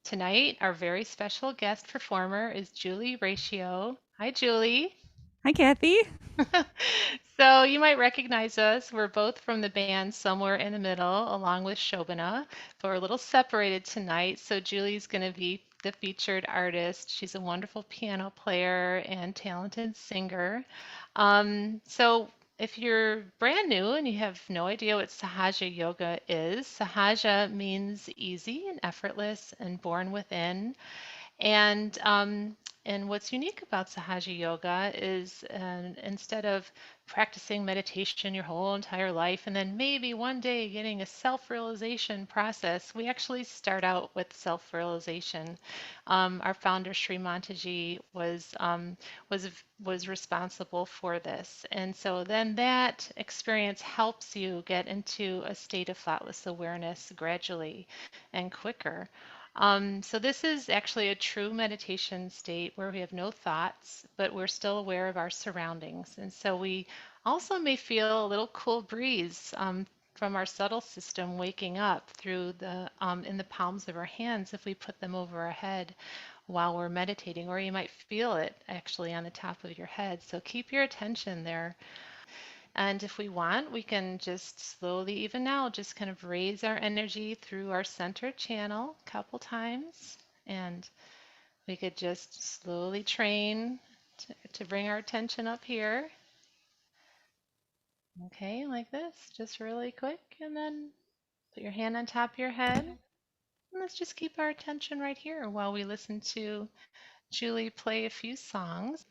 Tonight, our very special guest performer is Julie Ratio. Hi, Julie. Hi, Kathy. So you might recognize us. We're both from the band Somewhere in the Middle, along with Shobana, but we're a little separated tonight. So Julie's going to be the featured artist. She's a wonderful piano player and talented singer. So if you're brand new and you have no idea what Sahaja Yoga is, Sahaja means easy and effortless and born within. And what's unique about Sahaja Yoga is instead of practicing meditation your whole entire life and then maybe one day getting a self-realization process, we actually start out with self-realization. Our founder Sri Montaji was was responsible for this, and so then that experience helps you get into a state of thoughtless awareness gradually and quicker. So this is actually a true meditation state where we have no thoughts, but we're still aware of our surroundings. And so we also may feel a little cool breeze from our subtle system waking up through the in the palms of our hands if we put them over our head while we're meditating, or you might feel it actually on the top of your head. So keep your attention there. And if we want, we can just slowly, even now, just kind of raise our energy through our center channel a couple times. And we could just slowly train to bring our attention up here. Okay, like this, just really quick. And then put your hand on top of your head. And let's just keep our attention right here while we listen to Julie play a few songs.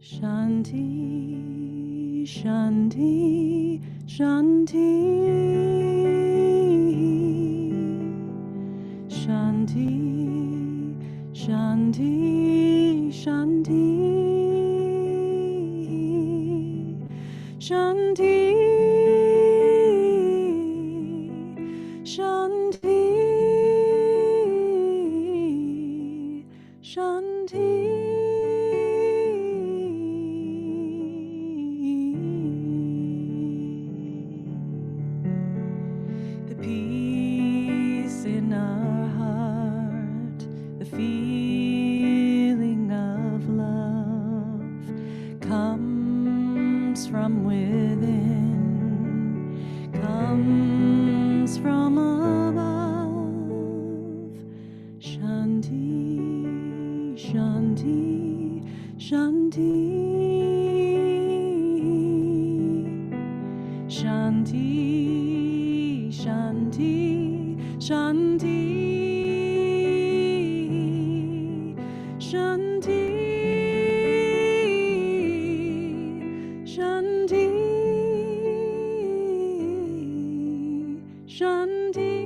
Shanti, Shanti, Shanti. Shanti, Shanti, Shanti. Shanti, Shanti, Shanti. The peace in our heart, the feeling of love comes from within, comes from above. Shanti, Shanti, Shanti. Shanti, Shanti, Shanti, Shanti, Shanti, Shanti.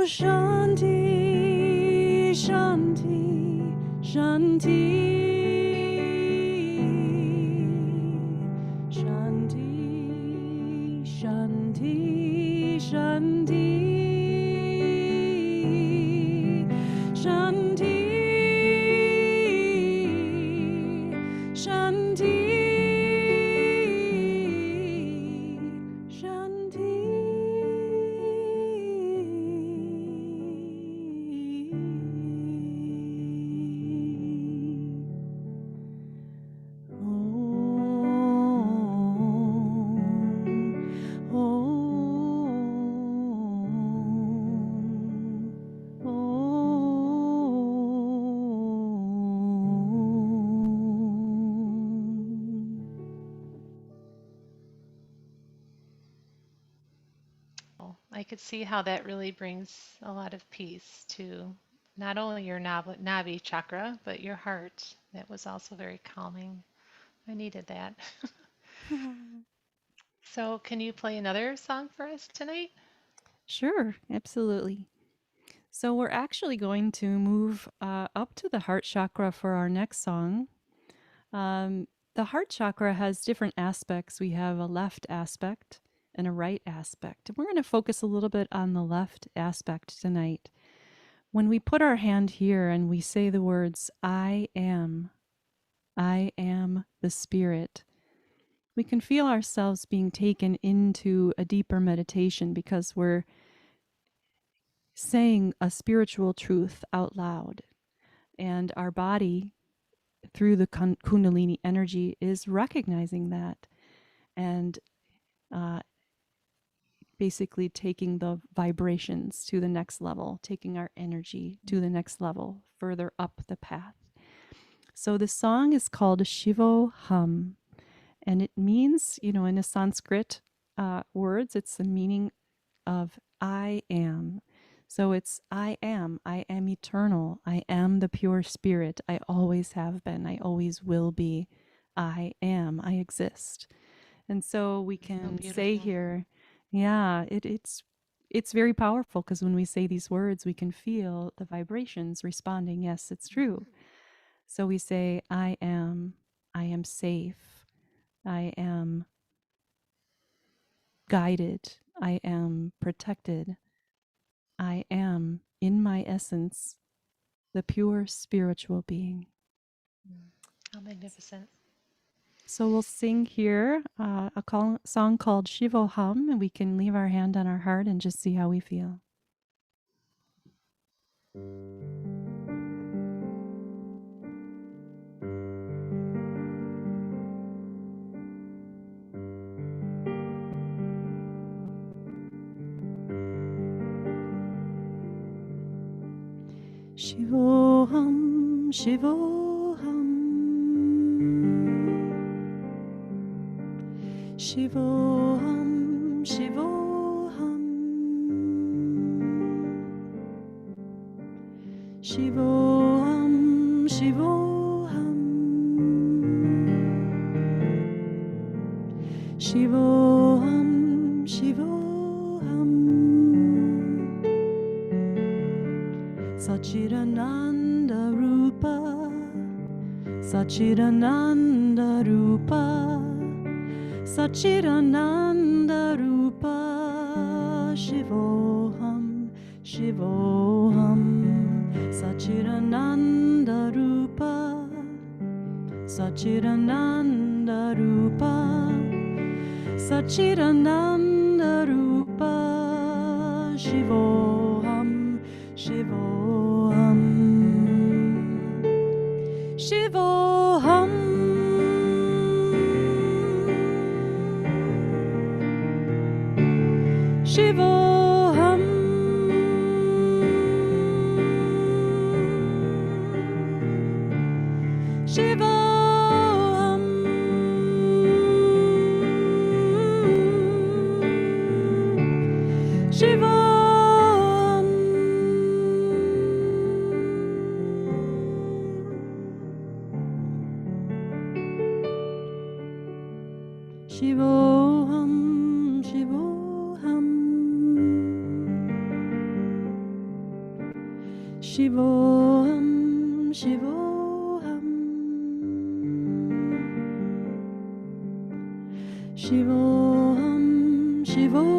Shanti, Shanti, Shanti, Shanti, Shanti, Shanti, Shanti, Shanti, Shanti. I could see how that really brings a lot of peace to not only your Navi chakra, but your heart. That was also very calming. I needed that. So, can you play another song for us tonight? Sure, absolutely. So we're actually going to move up to the heart chakra for our next song. The heart chakra has different aspects. We have a left aspect and a right aspect. And we're going to focus a little bit on the left aspect tonight. When we put our hand here and we say the words, I am the spirit, we can feel ourselves being taken into a deeper meditation because we're saying a spiritual truth out loud. And our body, through the Kundalini energy, is recognizing that and uh, basically taking the vibrations to the next level, taking our energy to the next level, further up the path. So the song is called Shivo Hum, and it means, in the Sanskrit words, it's the meaning of I am. So it's I am eternal. I am the pure spirit. I always have been. I always will be. I am. I exist. And so we So can say beautiful. here, yeah, it's very powerful because when we say these words, we can feel the vibrations responding. Yes, it's true. So we say, I am safe. I am guided. I am protected. I am, in my essence, the pure spiritual being. Mm. How magnificent. So we'll sing here song called Shivo Hum, and we can leave our hand on our heart and just see how we feel. Shivo Hum, Shivo Hum, Shivo Hum, Shivo Hum, Shivo Hum, Shivo Hum, Shivo Hum, Shivo Hum, Sachidananda Rupa, Sachidananda Rupa, Sachidananda Rupa, Shivo Hum, Shivo Hum, Sachidananda Rupa, Sachidananda Rupa, Sachidananda Rupa, Shivo Hum, Shivo Hum, Shivo Hum, Shivo Hum, Shivo Hum, Shivo Hum, Shivo Hum, Shivo Hum, Shivo Hum, Shivo Hum, Shivo Hum, Shivo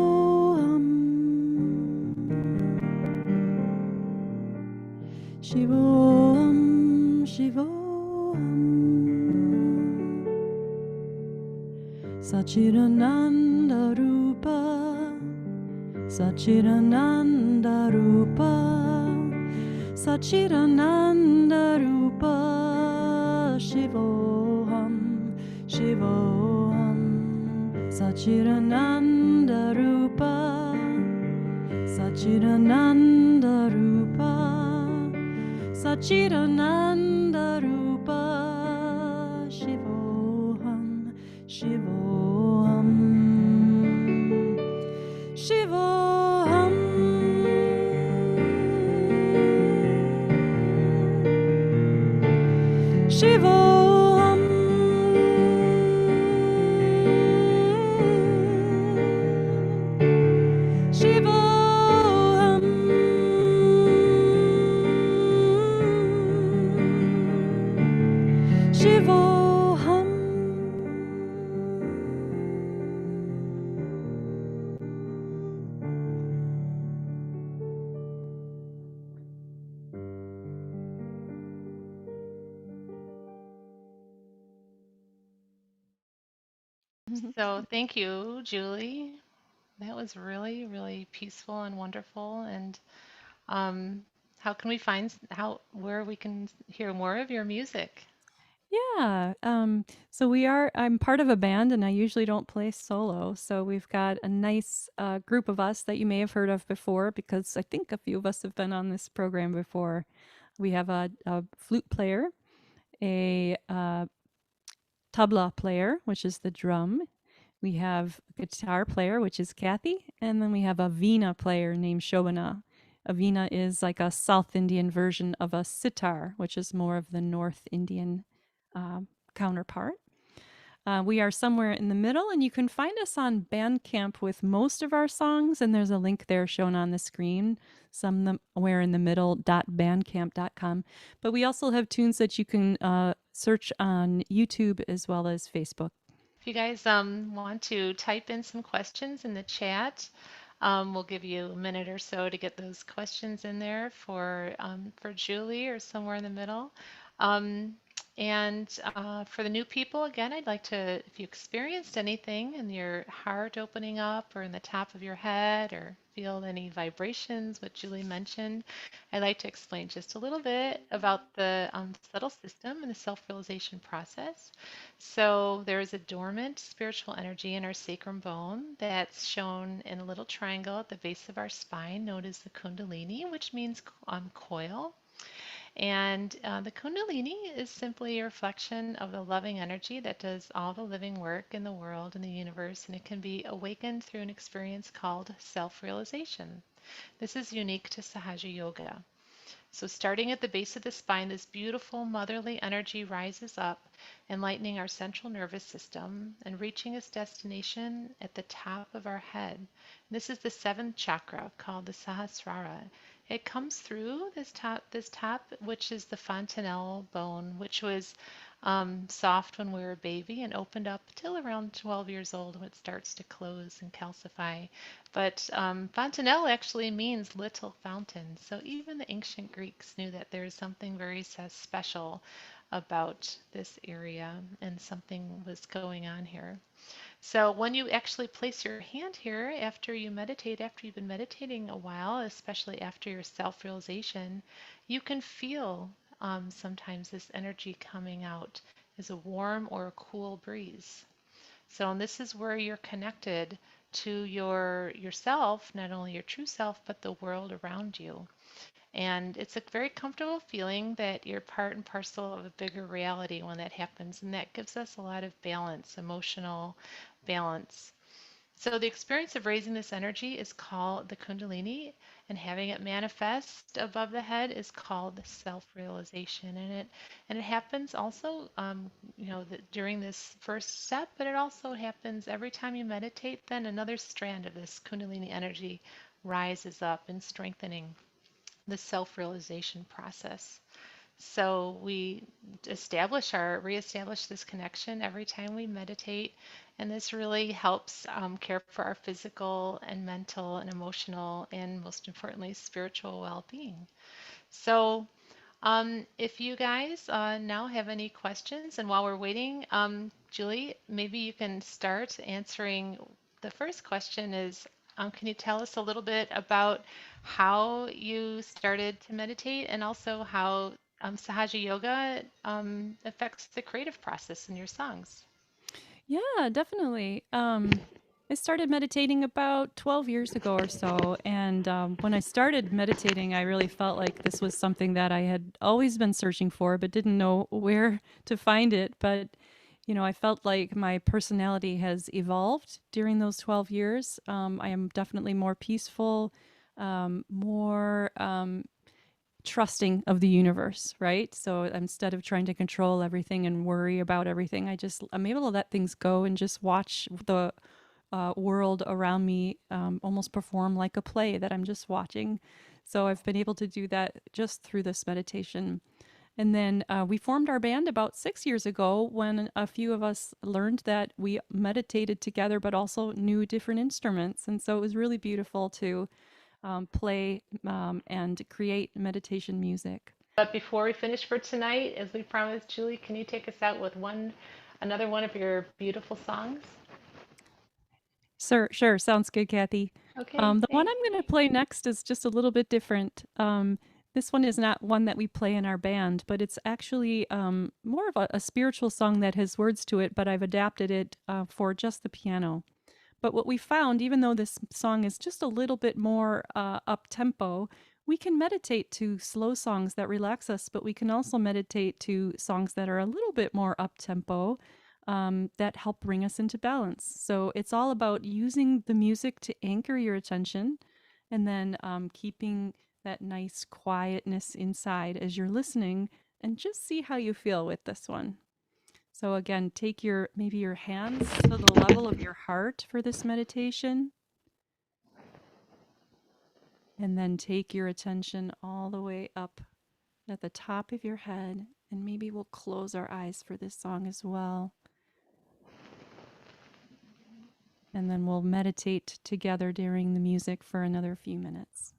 Hum, Shivo Hum, Shivo Hum, Sachidananda Rupa, Sachidananda Rupa, Sachidananda Rupa, Shivo Hum, Shivo Hum, Sachidananda Rupa, Sachidananda Rupa, Sachidananda Rupa, Shivo Hum, Shivo Hum, Shivo Shivo Hum. Shivo Hum. Shivo Hum. So thank you, Julie. That was really, really peaceful and wonderful. And um, how can we find how where we can hear more of your music? Yeah. So I'm part of a band and I usually don't play solo. So we've got a nice group of us that you may have heard of before because I think a few of us have been on this program before. We have a flute player, a tabla player, which is the drum. We have a guitar player, which is Kathy. And then we have a veena player named Shobana. A veena is like a South Indian version of a sitar, which is more of the North Indian uh, counterpart. We are somewhere in the middle, and you can find us on Bandcamp with most of our songs, and there's a link there shown on the screen, somewhere in the middle.bandcamp.com. But we also have tunes that you can search on YouTube as well as Facebook. If you guys want to type in some questions in the chat, we'll give you a minute or so to get those questions in there for Julie or somewhere in the middle. Um, and for the new people, again, I'd like to, if you experienced anything in your heart opening up or in the top of your head or feel any vibrations, what Julie mentioned, I'd like to explain just a little bit about the subtle system and the self-realization process. So there is a dormant spiritual energy in our sacrum bone that's shown in a little triangle at the base of our spine, known as the Kundalini, which means coil. And the Kundalini is simply a reflection of the loving energy that does all the living work in the world and the universe, and it can be awakened through an experience called self-realization. This is unique to Sahaja Yoga. So, starting at the base of the spine, this beautiful motherly energy rises up, enlightening our central nervous system and reaching its destination at the top of our head. This is the seventh chakra called the Sahasrara. It comes through this top, which is the fontanelle bone, which was soft when we were a baby and opened up till around 12 years old when it starts to close and calcify. But fontanelle actually means little fountain. So even the ancient Greeks knew that there's something very special about this area and something was going on here. So when you actually place your hand here after you meditate, after you've been meditating a while, especially after your self-realization, you can feel sometimes this energy coming out as a warm or a cool breeze. So and this is where you're connected to yourself, not only your true self, but the world around you. And it's a very comfortable feeling that you're part and parcel of a bigger reality when that happens. And that gives us a lot of balance, emotional balance. So the experience of raising this energy is called the Kundalini, and having it manifest above the head is called self-realization. And it happens also, during this first step, but it also happens every time you meditate. Then another strand of this Kundalini energy rises up in strengthening the self-realization process. So we reestablish this connection every time we meditate, and this really helps care for our physical and mental and emotional and most importantly spiritual well-being. So if you guys now have any questions, and while we're waiting, Julie, maybe you can start answering. The first question is, can you tell us a little bit about how you started to meditate and also how Sahaja Yoga affects the creative process in your songs? Yeah, definitely. I started meditating about 12 years ago or so. And when I started meditating, I really felt like this was something that I had always been searching for, but didn't know where to find it. But, I felt like my personality has evolved during those 12 years. I am definitely more peaceful, more trusting of the universe, right? So instead of trying to control everything and worry about everything, I'm able to let things go and just watch the world around me almost perform like a play that I'm just watching. So I've been able to do that just through this meditation. And then we formed our band about 6 years ago when a few of us learned that we meditated together, but also knew different instruments. And so it was really beautiful to play and create meditation music. But before we finish for tonight, as we promised, Julie, can you take us out with another one of your beautiful songs? Sure. Sounds good, Kathy. Okay, The one thanks. I'm going to play next is just a little bit different. This one is not one that we play in our band, but it's actually more of a spiritual song that has words to it, but I've adapted it for just the piano. But what we found, even though this song is just a little bit more up tempo, we can meditate to slow songs that relax us, but we can also meditate to songs that are a little bit more up tempo that help bring us into balance. So it's all about using the music to anchor your attention and then keeping that nice quietness inside as you're listening and just see how you feel with this one. So again, take maybe your hands to the level of your heart for this meditation, and then take your attention all the way up at the top of your head, and maybe we'll close our eyes for this song as well. And then we'll meditate together during the music for another few minutes.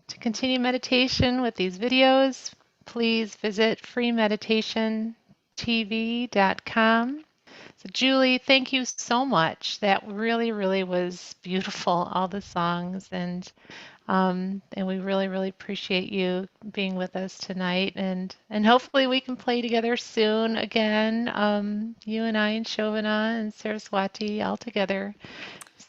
To continue meditation with these videos, please visit FreeMeditationTV.com. So, Julie, thank you so much. That really, really was beautiful, all the songs, and we really, really appreciate you being with us tonight. And hopefully we can play together soon again. You and I and Shovana and Saraswati all together.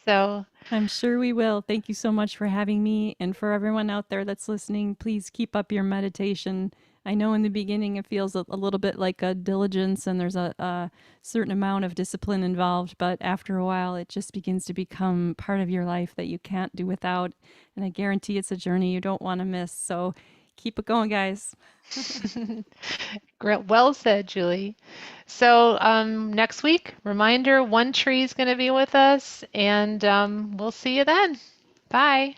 So I'm sure we will. Thank you so much for having me. And for everyone out there that's listening, please keep up your meditation. I know in the beginning it feels a little bit like a diligence and there's a certain amount of discipline involved, but after a while it just begins to become part of your life that you can't do without. And I guarantee it's a journey you don't want to miss. So keep it going, guys. well said, Julie. So next week, reminder, One Tree is going to be with us, and we'll see you then. Bye.